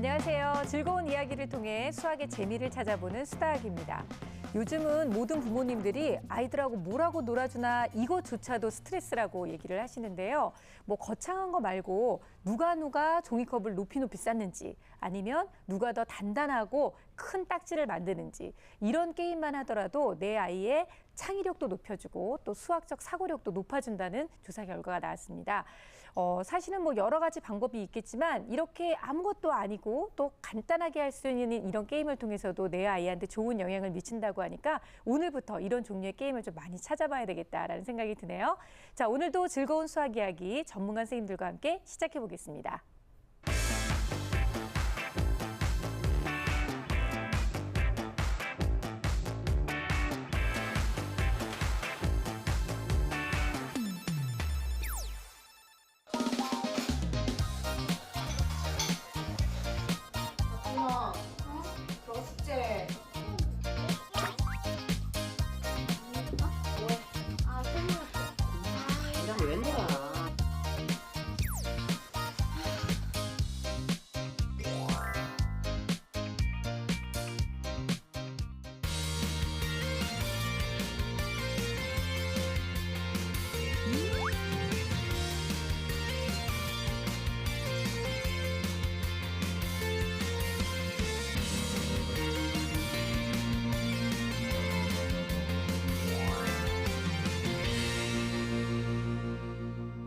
안녕하세요. 즐거운 이야기를 통해 수학의 재미를 찾아보는 수다학입니다. 요즘은 모든 부모님들이 아이들하고 뭐라고 놀아주나 이것조차도 스트레스라고 얘기를 하시는데요. 뭐 거창한 거 말고 누가 종이컵을 높이 쌓는지 아니면 누가 더 단단하고 큰 딱지를 만드는지 이런 게임만 하더라도 내 아이의 창의력도 높여주고 또 수학적 사고력도 높아준다는 조사 결과가 나왔습니다. 사실은 뭐 여러 가지 방법이 있겠지만 이렇게 아무것도 아니고 또 간단하게 할 수 있는 이런 게임을 통해서도 내 아이한테 좋은 영향을 미친다고 하니까 오늘부터 이런 종류의 게임을 좀 많이 찾아봐야 되겠다라는 생각이 드네요. 자, 오늘도 즐거운 수학 이야기 전문가 선생님들과 함께 시작해 보겠습니다.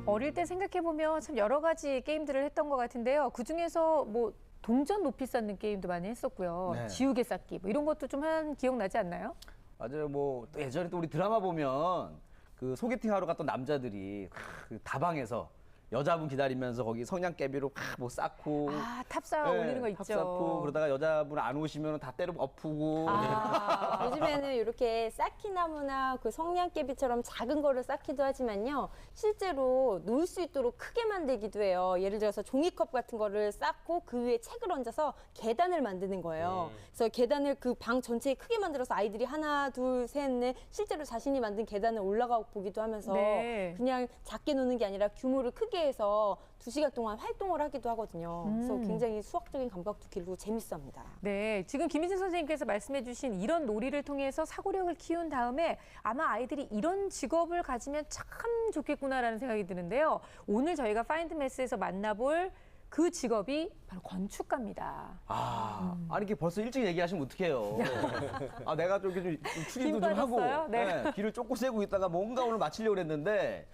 어릴 때 생각해보면 참 여러 가지 게임들을 했던 것 같은데요. 그중에서 뭐 동전 높이 쌓는 게임도 많이 했었고요. 네. 지우개 쌓기 뭐 이런 것도 좀 한 기억나지 않나요? 맞아요. 뭐 또 예전에 또 우리 드라마 보면 그 소개팅 하러 갔던 남자들이 그 다방에서 여자분 기다리면서 거기 성냥개비로 뭐 쌓고 탑 쌓아 올리는 거 있죠. 탑 쌓고 그러다가 여자분 안 오시면 다 때려 엎고 요즘에는 이렇게 쌓기나무나 그 성냥개비처럼 작은 거를 쌓기도 하지만요. 실제로 놓을 수 있도록 크게 만들기도 해요. 예를 들어서 종이컵 같은 거를 쌓고 그 위에 책을 얹어서 계단을 만드는 거예요. 그래서 계단을 그 방 전체에 크게 만들어서 아이들이 하나, 둘, 셋, 넷 실제로 자신이 만든 계단을 올라가 보기도 하면서 네. 그냥 작게 노는 게 아니라 규모를 크게 해서 2시간 동안 활동을 하기도 하거든요. 그래서 굉장히 수학적인 감각도 길고 재밌습니다. 네, 지금 김희진 선생님께서 말씀해 주신 이런 놀이를 통해서 사고력을 키운 다음에 아마 아이들이 이런 직업을 가지면 참 좋겠구나라는 생각이 드는데요. 오늘 저희가 파인드 매스에서 만나볼 그 직업이 바로 건축가입니다. 아니 이게 벌써 일찍 얘기하시면 어떡해요. 내가 좀 이렇게 좀 추리도 좀 하고 빠졌어요? 네. 귀를 쫓고 새고 있다가 뭔가 오늘 마치려고 했는데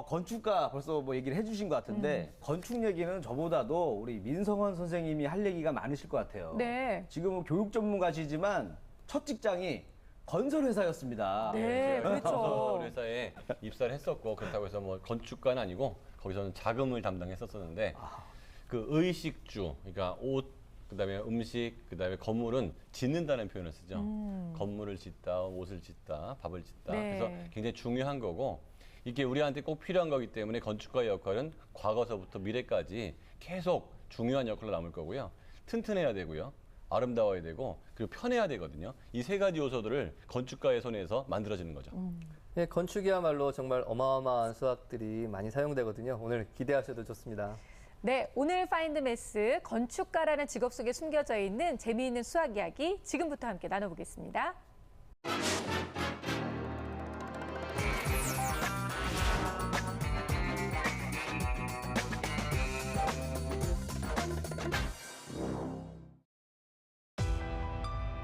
건축가 벌써 뭐 얘기를 해주신 것 같은데 건축 얘기는 저보다도 우리 민성원 선생님이 할 얘기가 많으실 것 같아요. 네. 지금은 교육 전문가시지만 첫 직장이 건설회사였습니다. 네, 그렇죠. 회사에 입사를 했었고 그렇다고 해서 뭐 건축가는 아니고 거기서는 자금을 담당했었었는데 그 의식주, 그러니까 옷, 그다음에 음식, 그다음에 건물은 짓는다는 표현을 쓰죠. 건물을 짓다, 옷을 짓다, 밥을 짓다. 네. 그래서 굉장히 중요한 거고 이게 우리한테 꼭 필요한 거기 때문에 건축가의 역할은 과거서부터 미래까지 계속 중요한 역할로 남을 거고요. 튼튼해야 되고요. 아름다워야 되고 그리고 편해야 되거든요. 이 세 가지 요소들을 건축가의 손에서 만들어지는 거죠. 네, 건축이야말로 정말 어마어마한 수학들이 많이 사용되거든요. 오늘 기대하셔도 좋습니다. 네, 오늘 파인드 매스 건축가라는 직업 속에 숨겨져 있는 재미있는 수학 이야기 지금부터 함께 나눠보겠습니다.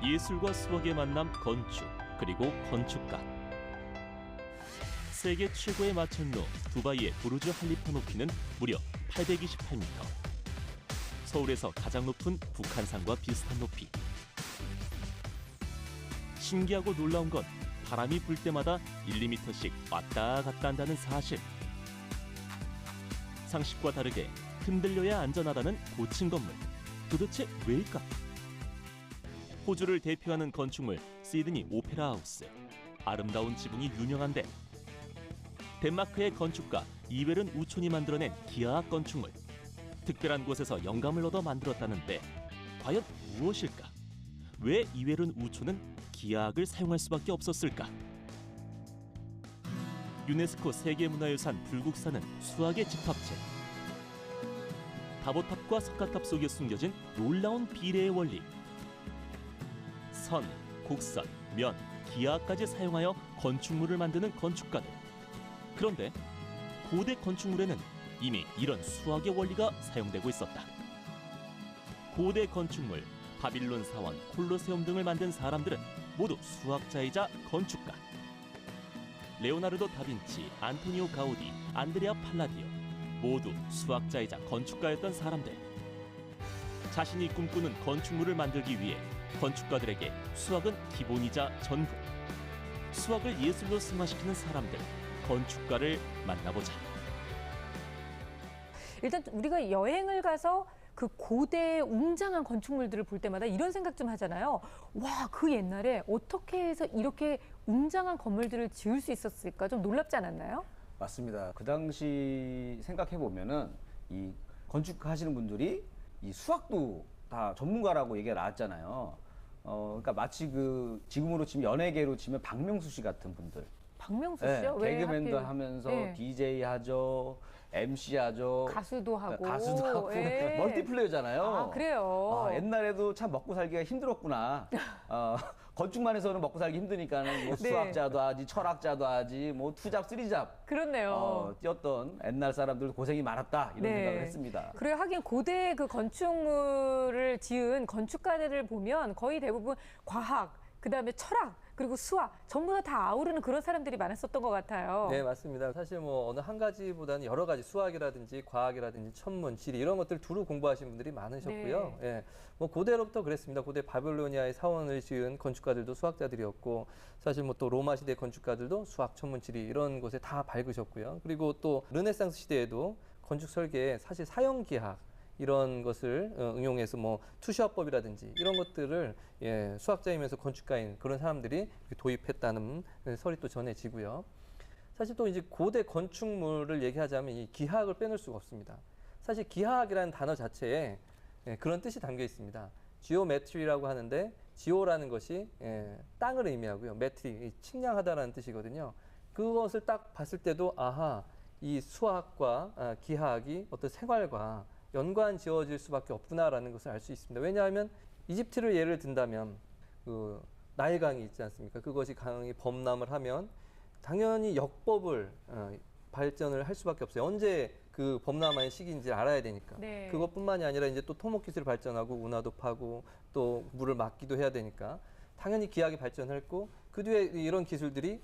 예술과 수학의 만남 건축, 그리고 건축가. 세계 최고의 마천루 두바이의 부르즈 할리파 높이는 무려 828m. 서울에서 가장 높은 북한산과 비슷한 높이. 신기하고 놀라운 건 바람이 불 때마다 1~2m씩 왔다 갔다 한다는 사실. 상식과 다르게 흔들려야 안전하다는 고층 건물. 도대체 왜일까? 호주를 대표하는 건축물 시드니 오페라 하우스. 아름다운 지붕이 유명한데 덴마크의 건축가 이베른 우촌이 만들어낸 기하학 건축물. 특별한 곳에서 영감을 얻어 만들었다는데 과연 무엇일까? 왜 이베른 우촌은 기하학을 사용할 수밖에 없었을까? 유네스코 세계문화유산 불국사는 수학의 집합체. 다보탑과 석가탑 속에 숨겨진 놀라운 비례의 원리. 선, 곡선, 면, 기하까지 사용하여 건축물을 만드는 건축가들. 그런데 고대 건축물에는 이미 이런 수학의 원리가 사용되고 있었다. 고대 건축물, 바빌론 사원, 콜로세움 등을 만든 사람들은 모두 수학자이자 건축가. 레오나르도 다빈치, 안토니오 가우디, 안드레아 팔라디오 모두 수학자이자 건축가였던 사람들. 자신이 꿈꾸는 건축물을 만들기 위해 건축가들에게 수학은 기본이자 전부. 수학을 예술로 승화시키는 사람들, 건축가를 만나보자. 일단 우리가 여행을 가서 그 고대 웅장한 건축물들을 볼 때마다 이런 생각 좀 하잖아요. 와, 그 옛날에 어떻게 해서 이렇게 웅장한 건물들을 지을 수 있었을까? 좀 놀랍지 않았나요? 맞습니다. 그 당시 생각해 보면은 이 건축하시는 분들이 이 수학도 다 전문가라고 얘기가 나왔잖아요. 그러니까 마치 그 지금으로 치면 연예계로 치면 박명수 씨 같은 분들. 박명수 씨요? 왜 개그맨도 하필? 하면서 네. DJ 하죠, MC 하죠, 가수도 하고. 가수도 하고 예. 멀티플레이어잖아요. 아, 그래요? 옛날에도 참 먹고 살기가 힘들었구나. 건축만 해서는 먹고 살기 힘드니까는 뭐 네. 수학자도 하지, 철학자도 하지, 뭐 투잡, 쓰리잡 그렇네요. 뛰었던 옛날 사람들 고생이 많았다 이런 네. 생각을 했습니다. 그래 하긴 고대 그 건축물을 지은 건축가들을 보면 거의 대부분 과학, 그다음에 철학, 그리고 수학 전부 다 아우르는 그런 사람들이 많았었던 것 같아요. 네, 맞습니다. 사실 뭐 어느 한 가지보다는 여러 가지 수학이라든지 과학이라든지 천문, 지리 이런 것들 두루 공부하신 분들이 많으셨고요. 네. 예, 뭐 고대로부터 그랬습니다. 고대 바빌로니아의 사원을 지은 건축가들도 수학자들이었고, 사실 뭐 또 로마 시대 건축가들도 수학, 천문, 지리 이런 곳에 다 밝으셨고요. 그리고 또 르네상스 시대에도 건축 설계에 사실 사형 기하 이런 것을 응용해서 뭐 투시화법이라든지 이런 것들을 수학자이면서 건축가인 그런 사람들이 도입했다는 설이 또 전해지고요. 사실 또 이제 고대 건축물을 얘기하자면 이 기하학을 빼놓을 수가 없습니다. 사실 기하학이라는 단어 자체에 그런 뜻이 담겨 있습니다. 지오메트리라고 하는데 지오라는 것이 땅을 의미하고요. 메트리, 측량하다라는 뜻이거든요. 그것을 딱 봤을 때도 아하, 이 수학과 기하학이 어떤 생활과 연관 지어질 수밖에 없구나라는 것을 알 수 있습니다. 왜냐하면 이집트를 예를 든다면 그 나일강이 있지 않습니까? 그것이 강이 범람을 하면 당연히 역법을 발전을 할 수밖에 없어요. 언제 그 범람한 시기인지 알아야 되니까. 네. 그것뿐만이 아니라 이제 또 토목 기술이 발전하고 운하도 파고 또 물을 막기도 해야 되니까 당연히 기하학이 발전했고 그 뒤에 이런 기술들이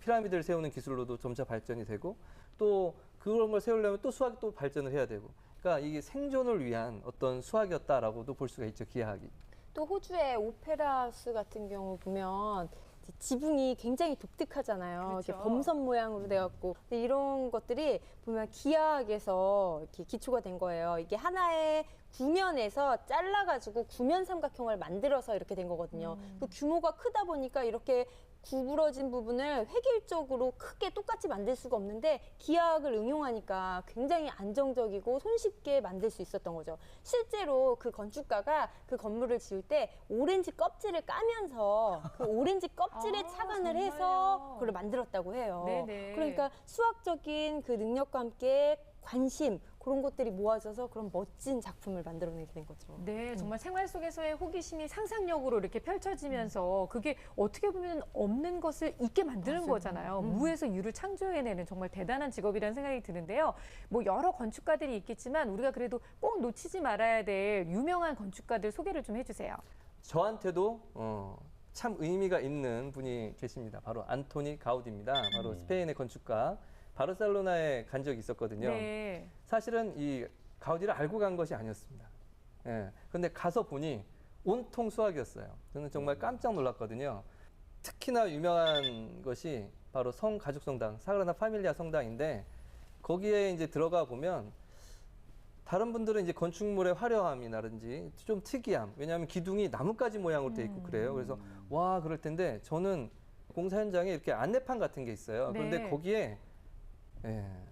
피라미드를 세우는 기술로도 점차 발전이 되고 또 그런 걸 세우려면 또 수학이 또 발전을 해야 되고. 그러니까 이게 생존을 위한 어떤 수학이었다라고도 볼 수가 있죠, 기하학이. 또 호주의 오페라 하우스 같은 경우 보면 이제 지붕이 굉장히 독특하잖아요. 그렇죠. 이렇게 범선 모양으로 돼갖고 근데 이런 것들이 보면 기하학에서 이렇게 기초가 된 거예요. 이게 하나의 구면에서 잘라가지고 구면 삼각형을 만들어서 이렇게 된 거거든요. 그 규모가 크다 보니까 이렇게 구부러진 부분을 획일적으로 크게 똑같이 만들 수가 없는데 기하학을 응용하니까 굉장히 안정적이고 손쉽게 만들 수 있었던 거죠. 실제로 그 건축가가 그 건물을 지을 때 오렌지 껍질을 까면서 그 오렌지 껍질에 착안을 해서 정말요? 그걸 만들었다고 해요. 네네. 그러니까 수학적인 그 능력과 함께 관심 그런 것들이 모아져서 그런 멋진 작품을 만들어내게 된 거죠. 네, 정말 생활 속에서의 호기심이 상상력으로 이렇게 펼쳐지면서 그게 어떻게 보면 없는 것을 있게 만드는 거잖아요. 무에서 유를 창조해내는 정말 대단한 직업이라는 생각이 드는데요. 뭐 여러 건축가들이 있겠지만 우리가 그래도 꼭 놓치지 말아야 될 유명한 건축가들 소개를 좀 해주세요. 저한테도 참 의미가 있는 분이 계십니다. 바로 안토니 가우디입니다. 바로 스페인의 건축가. 바르셀로나에 간 적이 있었거든요. 네. 사실은 이 가우디를 알고 간 것이 아니었습니다. 근데 가서 보니 온통 수학이었어요. 저는 정말 깜짝 놀랐거든요. 특히나 유명한 것이 바로 가죽성당, 사그라다 파밀리아 성당인데 거기에 이제 들어가 보면 다른 분들은 이제 건축물의 화려함이라든지 좀 특이함, 왜냐하면 기둥이 나뭇가지 모양으로 돼 있고 그래요. 그래서 와, 그럴 텐데 저는 공사 현장에 이렇게 안내판 같은 게 있어요. 그런데 네. 거기에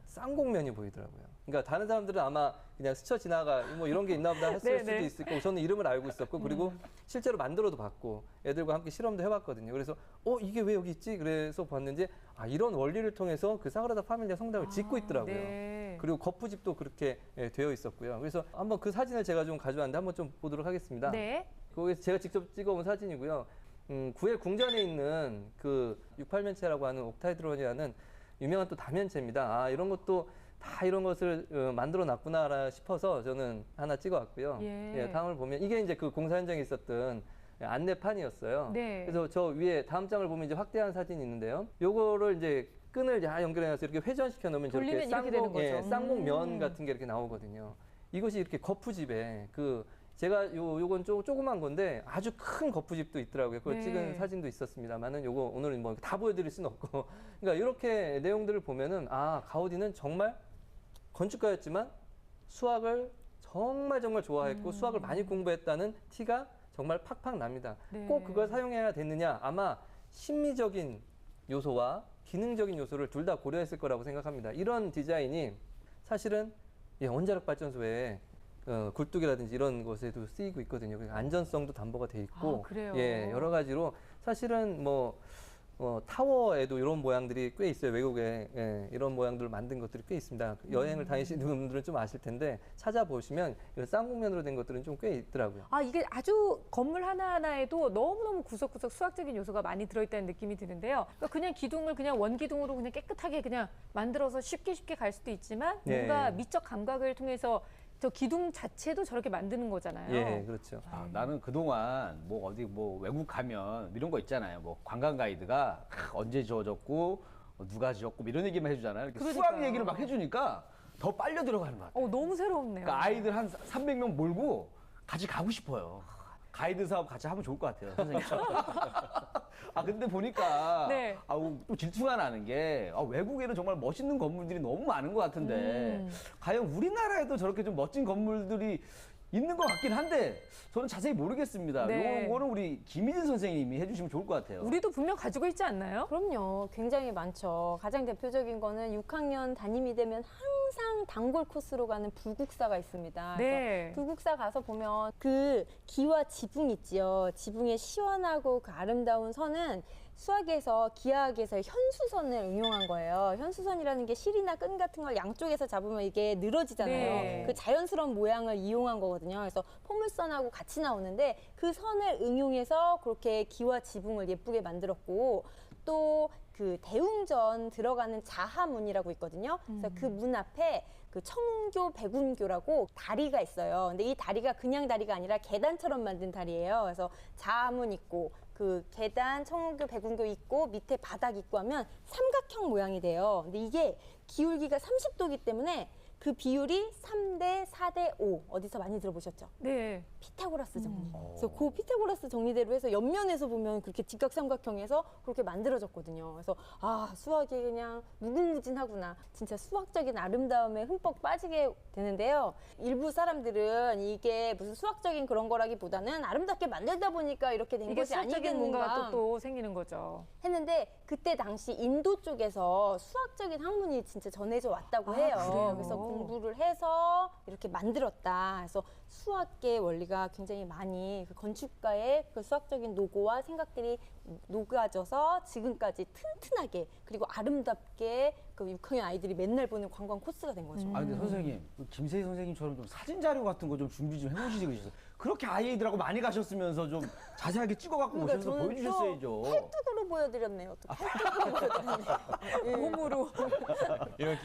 쌍곡면이 보이더라고요. 그러니까 다른 사람들은 아마 그냥 스쳐 지나가 뭐 이런 게 있나 보다 했을 네네. 수도 있을 거고 저는 이름을 알고 있었고 그리고 실제로 만들어도 봤고 애들과 함께 실험도 해봤거든요. 그래서 이게 왜 여기 있지? 그래서 봤는데 이런 원리를 통해서 그 사그라다 파밀리아 성당을 짓고 있더라고요. 네. 그리고 거푸집도 그렇게 되어 있었고요. 그래서 한번 그 사진을 제가 좀 가져왔는데 한번 좀 보도록 하겠습니다. 네. 거기서 제가 직접 찍어온 사진이고요. 구엘 궁전에 있는 그 68면체라고 하는 옥타이드론이라는 유명한 또 다면체입니다. 아, 이런 것도 다 이런 것을 만들어 놨구나 싶어서 저는 하나 찍어왔고요. 예. 다음을 보면 이게 이제 그 공사 현장에 있었던 안내판이었어요. 네. 그래서 저 위에 다음 장을 보면 이제 확대한 사진이 있는데요. 요거를 이제 끈을 다 연결해서 이렇게 회전시켜 놓으면 저렇게 돌리면 이렇게 되는 거죠. 쌍곡면 같은 게 이렇게 나오거든요. 이것이 이렇게 거푸집에 제가 요건 조그만 건데 아주 큰 거푸집도 있더라고요. 그걸 네. 찍은 사진도 있었습니다만은 요거 오늘은 뭐 다 보여드릴 수는 없고 그러니까 이렇게 내용들을 보면은 아 가우디는 정말 건축가였지만 수학을 정말 좋아했고 수학을 많이 공부했다는 티가 정말 팍팍 납니다. 네. 꼭 그걸 사용해야 됐느냐? 아마 심미적인 요소와 기능적인 요소를 둘 다 고려했을 거라고 생각합니다. 이런 디자인이 사실은 원자력 발전소에 굴뚝이라든지 이런 것에도 쓰이고 있거든요. 그러니까 안전성도 담보가 돼 있고, 아, 그래요? 여러 가지로 사실은 타워에도 이런 모양들이 꽤 있어요. 외국에 이런 모양들을 만든 것들이 꽤 있습니다. 여행을 다니시는 분들은 좀 아실 텐데 찾아보시면 이런 쌍곡면으로 된 것들은 좀 꽤 있더라고요. 아, 이게 아주 건물 하나하나에도 너무너무 구석구석 수학적인 요소가 많이 들어있다는 느낌이 드는데요. 그러니까 그냥 기둥을 그냥 원기둥으로 그냥 깨끗하게 그냥 만들어서 쉽게 갈 수도 있지만 뭔가 예. 미적 감각을 통해서 저 기둥 자체도 저렇게 만드는 거잖아요. 예, 그렇죠. 나는 그동안 어디 외국 가면 이런 거 있잖아요. 관광 가이드가 언제 지어졌고 누가 지었고 이런 얘기만 해주잖아요. 이렇게 수학 그러니까요. 얘기를 막 해주니까 더 빨려 들어가는 것 같아요. 너무 새롭네요. 그러니까 아이들 한 300명 몰고 같이 가고 싶어요. 가이드 사업 같이 하면 좋을 것 같아요, 선생님. 근데 보니까 네. 또 질투가 나는 게 외국에는 정말 멋있는 건물들이 너무 많은 것 같은데 과연 우리나라에도 저렇게 좀 멋진 건물들이 있는 것 같긴 한데 저는 자세히 모르겠습니다. 네. 요거는 우리 김희진 선생님이 해주시면 좋을 것 같아요. 우리도 분명 가지고 있지 않나요? 그럼요. 굉장히 많죠. 가장 대표적인 거는 6학년 담임이 되면 항상 단골 코스로 가는 불국사가 있습니다. 네. 그래서 불국사 가서 보면 그 기와 지붕 있지요. 지붕의 시원하고 그 아름다운 선은 수학에서 기하학에서 현수선을 응용한 거예요. 현수선이라는 게 실이나 끈 같은 걸 양쪽에서 잡으면 이게 늘어지잖아요. 네. 그 자연스러운 모양을 이용한 거거든요. 그래서 포물선하고 같이 나오는데 그 선을 응용해서 그렇게 기와 지붕을 예쁘게 만들었고 또 그 대웅전 들어가는 자하문이라고 있거든요. 그래서 그 문 앞에 그 청운교, 백운교라고 다리가 있어요. 근데 이 다리가 그냥 다리가 아니라 계단처럼 만든 다리예요. 그래서 자하문 있고 그 계단, 청운교, 백운교 있고 밑에 바닥 있고 하면 삼각형 모양이 돼요. 근데 이게 기울기가 30도이기 때문에 그 비율이 3대 4대 5 어디서 많이 들어보셨죠? 네. 피타고라스 정리. 그래서 그 피타고라스 정리대로 해서 옆면에서 보면 그렇게 직각삼각형에서 그렇게 만들어졌거든요. 그래서 수학이 그냥 무궁무진하구나. 진짜 수학적인 아름다움에 흠뻑 빠지게 되는데요. 일부 사람들은 이게 무슨 수학적인 그런 거라기보다는 아름답게 만들다 보니까 이렇게 된 이게 것이 수학적인 뭔가가 아니겠는가 또 생기는 거죠. 했는데 그때 당시 인도 쪽에서 수학적인 학문이 진짜 전해져 왔다고 해요. 그래요? 그래서 공부를 해서 이렇게 만들었다. 그래서 수학계 원리가 굉장히 많이 그 건축가의 그 수학적인 노고와 생각들이 녹아져서 지금까지 튼튼하게 그리고 아름답게 그 6학년 아이들이 맨날 보는 관광 코스가 된 거죠. 근데 선생님, 김세희 선생님처럼 좀 사진 자료 같은 거 좀 준비 좀 해보시지 그러셨어요. 그렇게 아이들하고 많이 가셨으면서 좀 자세하게 찍어갖고 그러니까 오셔서 저는 보여주셨어야죠. 또 팔뚝으로 보여드렸네요. 또 팔뚝으로 보여드렸네요. 몸으로.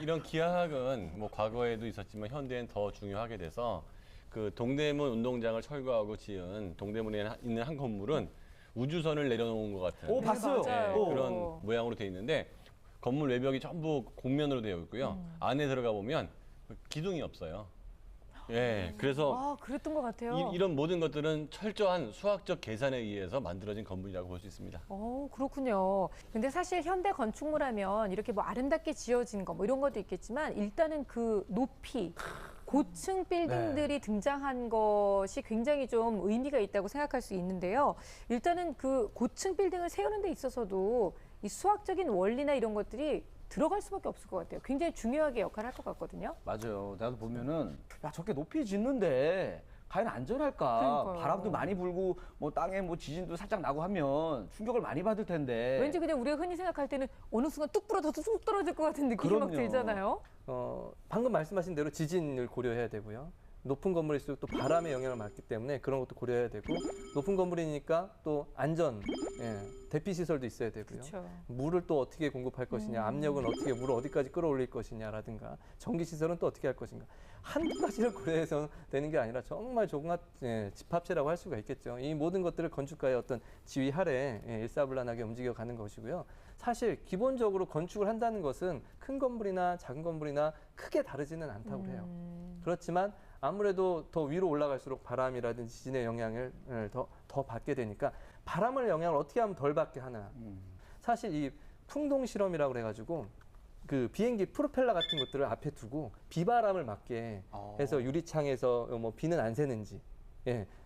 이런 기하학은 과거에도 있었지만 현대엔 더 중요하게 돼서 그 동대문 운동장을 철거하고 지은 동대문에 있는 한 건물은 우주선을 내려놓은 것 같은 봤어요. 맞아요. 그런 모양으로 돼 있는데 건물 외벽이 전부 곡면으로 되어 있고요. 안에 들어가 보면 기둥이 없어요. 그래서 그랬던 것 같아요. 이런 모든 것들은 철저한 수학적 계산에 의해서 만들어진 건물이라고 볼 수 있습니다. 그렇군요. 근데 사실 현대 건축물 하면 이렇게 아름답게 지어진 거 이런 것도 있겠지만 일단은 그 높이, 고층 빌딩들이 등장한 것이 굉장히 좀 의미가 있다고 생각할 수 있는데요. 일단은 그 고층 빌딩을 세우는 데 있어서도 이 수학적인 원리나 이런 것들이 들어갈 수밖에 없을 것 같아요. 굉장히 중요하게 역할을 할 것 같거든요. 맞아요. 나도 보면은 저렇게 높이 짓는데 과연 안전할까? 그러니까요. 바람도 많이 불고 뭐 땅에 뭐 지진도 살짝 나고 하면 충격을 많이 받을 텐데. 왠지 그냥 우리가 흔히 생각할 때는 어느 순간 뚝 부러져서 뚝 떨어질 것 같은 느낌이 막 그럼요. 들잖아요. 방금 말씀하신 대로 지진을 고려해야 되고요. 높은 건물일수록 또 바람의 영향을 받기 때문에 그런 것도 고려해야 되고, 높은 건물이니까 또 안전, 대피 시설도 있어야 되고요. 그렇죠. 물을 또 어떻게 공급할 것이냐, 압력은 어떻게 물을 어디까지 끌어올릴 것이냐라든가, 전기 시설은 또 어떻게 할 것인가. 한두 가지를 고려해서 되는 게 아니라 정말 종합 집합체라고 할 수가 있겠죠. 이 모든 것들을 건축가의 어떤 지휘 아래 일사불란하게 움직여가는 것이고요. 사실 기본적으로 건축을 한다는 것은 큰 건물이나 작은 건물이나 크게 다르지는 않다고 해요. 그렇지만 아무래도 더 위로 올라갈수록 바람이라든지 지진의 영향을 더 받게 되니까, 바람을 영향을 어떻게 하면 덜 받게 하나. 사실 이 풍동 실험이라고 그래가지고 그 비행기 프로펠러 같은 것들을 앞에 두고 비바람을 막게 해서 유리창에서 뭐 비는 안 새는지,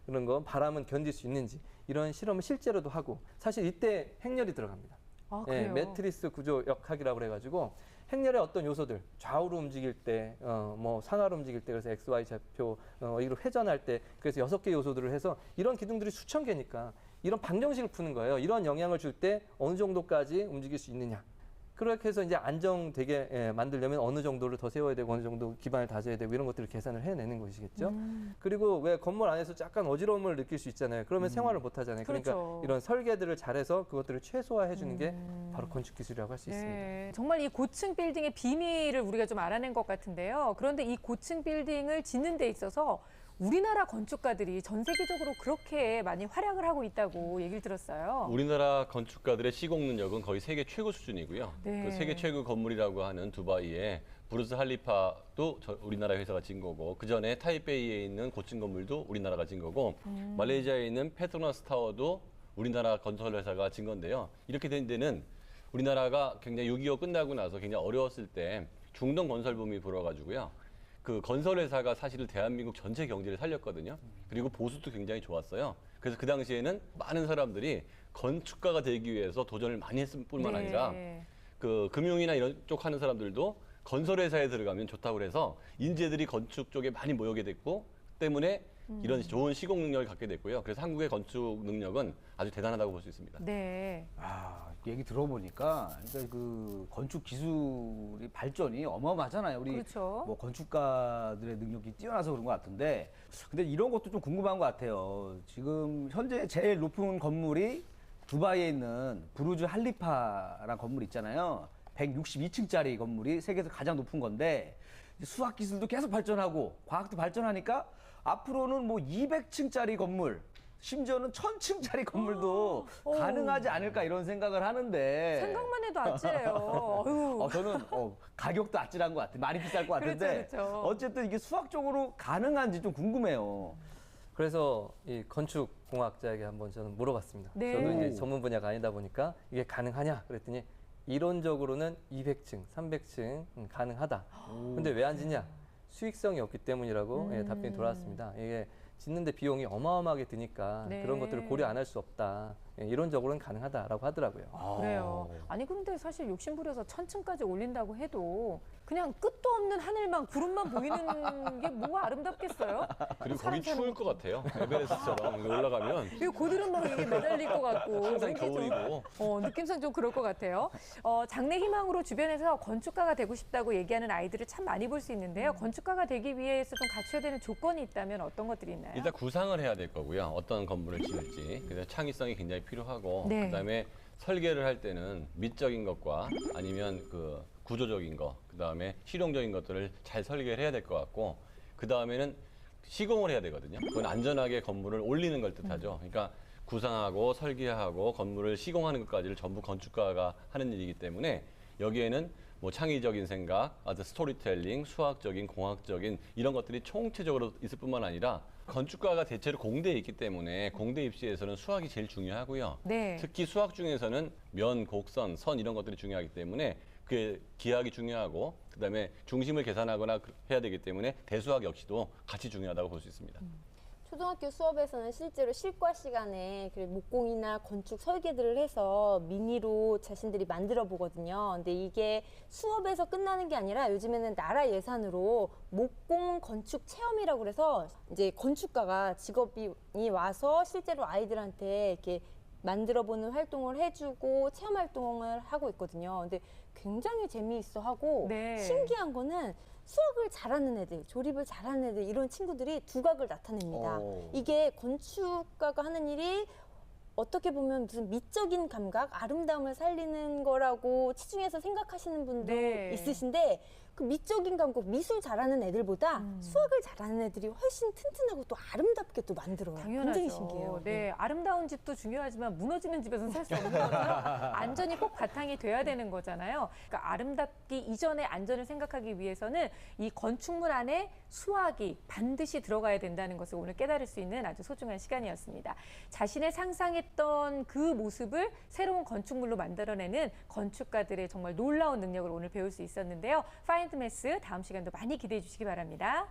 그런 거 바람은 견딜 수 있는지, 이런 실험을 실제로도 하고, 사실 이때 행렬이 들어갑니다. 아, 그래요? 매트리스 구조 역학이라고 그래가지고 행렬의 어떤 요소들, 좌우로 움직일 때, 뭐 상하로 움직일 때, 그래서 XY 좌표, 이로 회전할 때, 그래서 6개 요소들을 해서 이런 기둥들이 수천 개니까 이런 방정식을 푸는 거예요. 이런 영향을 줄 때 어느 정도까지 움직일 수 있느냐. 그렇게 해서 이제 안정되게 만들려면 어느 정도를 더 세워야 되고 어느 정도 기반을 다져야 되고 이런 것들을 계산을 해내는 것이겠죠. 그리고 왜 건물 안에서 약간 어지러움을 느낄 수 있잖아요. 그러면 생활을 못 하잖아요. 그러니까 그렇죠. 이런 설계들을 잘해서 그것들을 최소화해 주는 게 바로 건축 기술이라고 할 수 있습니다. 네, 정말 이 고층 빌딩의 비밀을 우리가 좀 알아낸 것 같은데요. 그런데 이 고층 빌딩을 짓는 데 있어서 우리나라 건축가들이 전 세계적으로 그렇게 많이 활약을 하고 있다고 얘기를 들었어요. 우리나라 건축가들의 시공 능력은 거의 세계 최고 수준이고요. 네. 그 세계 최고 건물이라고 하는 두바이에 부르즈 할리파도 우리나라 회사가 진 거고, 그 전에 타이베이에 있는 고층 건물도 우리나라가 진 거고, 말레이시아에 있는 페트로나스 타워도 우리나라 건설 회사가 진 건데요. 이렇게 된 데는 우리나라가 굉장히 6.25 끝나고 나서 굉장히 어려웠을 때 중동 건설 붐이 불어가지고요. 그 건설 회사가 사실 대한민국 전체 경제를 살렸거든요. 그리고 보수도 굉장히 좋았어요. 그래서 그 당시에는 많은 사람들이 건축가가 되기 위해서 도전을 많이 했을 뿐만 네. 아니라 그 금융이나 이런 쪽 하는 사람들도 건설 회사에 들어가면 좋다고 해서 인재들이 건축 쪽에 많이 모이게 됐고, 때문에 이런 좋은 시공 능력을 갖게 됐고요. 그래서 한국의 건축 능력은 아주 대단하다고 볼 수 있습니다. 네. 얘기 들어보니까 그러니까 그 건축 기술이 발전이 어마어마하잖아요. 우리 그렇죠. 뭐 건축가들의 능력이 뛰어나서 그런 것 같은데, 근데 이런 것도 좀 궁금한 것 같아요. 지금 현재 제일 높은 건물이 두바이에 있는 부르즈 할리파라는 건물 있잖아요. 162층짜리 건물이 세계에서 가장 높은 건데, 수학 기술도 계속 발전하고 과학도 발전하니까 앞으로는 뭐 200층짜리 건물, 심지어는 1000층짜리 건물도 가능하지 않을까 이런 생각을 하는데, 생각만 해도 아찔해요. 어휴. 저는 가격도 아찔한 것 같아요. 많이 비쌀 것 같은데, 그렇죠, 그렇죠. 어쨌든 이게 수학적으로 가능한지 좀 궁금해요. 그래서 이 건축 공학자에게 한번 저는 물어봤습니다. 네. 저도 이제 전문 분야가 아니다 보니까 이게 가능하냐 그랬더니 이론적으로는 200층, 300층 가능하다. 근데 왜 안 짓냐? 수익성이 없기 때문이라고 답변이 돌아왔습니다. 이게 짓는데 비용이 어마어마하게 드니까 네. 그런 것들을 고려 안 할 수 없다. 이론적으로는 가능하다라고 하더라고요. 그래요. 아니 그런데 사실 욕심부려서 1000층까지 올린다고 해도 그냥 끝도 없는 하늘만 구름만 보이는 게 뭐가 아름답겠어요? 그리고 사람 거기 사는 추울 것 같아요. 에베레스트처럼 여기 올라가면 이 고드름 막 이게 매달릴 것 같고 항상 왠지 좀, 겨울이고. 느낌상 좀 그럴 것 같아요. 장래 희망으로 주변에서 건축가가 되고 싶다고 얘기하는 아이들을 참 많이 볼 수 있는데요. 건축가가 되기 위해서 좀 갖춰야 되는 조건이 있다면 어떤 것들이 있나요? 일단 구상을 해야 될 거고요. 어떤 건물을 지을지. 그래서 창의성이 굉장히 필요하고, 네. 그다음에 설계를 할 때는 미적인 것과 아니면 그 구조적인 것, 그다음에 실용적인 것들을 잘 설계를 해야 될 것 같고, 그다음에는 시공을 해야 되거든요. 그건 안전하게 건물을 올리는 걸 뜻하죠. 그러니까 구상하고 설계하고 건물을 시공하는 것까지를 전부 건축가가 하는 일이기 때문에 여기에는 뭐 창의적인 생각, 아주 스토리텔링, 수학적인, 공학적인 이런 것들이 총체적으로 있을 뿐만 아니라, 건축가가 대체로 공대에 있기 때문에 공대 입시에서는 수학이 제일 중요하고요. 네. 특히 수학 중에서는 면, 곡선, 선 이런 것들이 중요하기 때문에 그 기하학이 중요하고, 그다음에 중심을 계산하거나 해야 되기 때문에 대수학 역시도 같이 중요하다고 볼 수 있습니다. 초등학교 수업에서는 실제로 실과 시간에 목공이나 건축 설계들을 해서 미니로 자신들이 만들어 보거든요. 근데 이게 수업에서 끝나는 게 아니라 요즘에는 나라 예산으로 목공 건축 체험이라고 그래서 이제 건축가가 직업이 와서 실제로 아이들한테 이렇게 만들어 보는 활동을 해주고 체험 활동을 하고 있거든요. 근데 굉장히 재미있어 하고 네. 신기한 거는 수학을 잘하는 애들, 조립을 잘하는 애들 이런 친구들이 두각을 나타냅니다. 이게 건축가가 하는 일이 어떻게 보면 무슨 미적인 감각, 아름다움을 살리는 거라고 치중해서 생각하시는 분도 네. 있으신데 그 미적인 감각, 미술 잘하는 애들보다 수학을 잘하는 애들이 훨씬 튼튼하고 또 아름답게 또 만들어요. 당연하죠. 굉장히 신기해요. 네, 아름다운 집도 중요하지만 무너지는 집에서는 살 수 없는 거잖아요. 안전이 꼭 바탕이 돼야 되는 거잖아요. 그러니까 아름답기 이전에 안전을 생각하기 위해서는 이 건축물 안에 수학이 반드시 들어가야 된다는 것을 오늘 깨달을 수 있는 아주 소중한 시간이었습니다. 자신의 상상했던 그 모습을 새로운 건축물로 만들어내는 건축가들의 정말 놀라운 능력을 오늘 배울 수 있었는데요. 파인드 매스 다음 시간도 많이 기대해 주시기 바랍니다.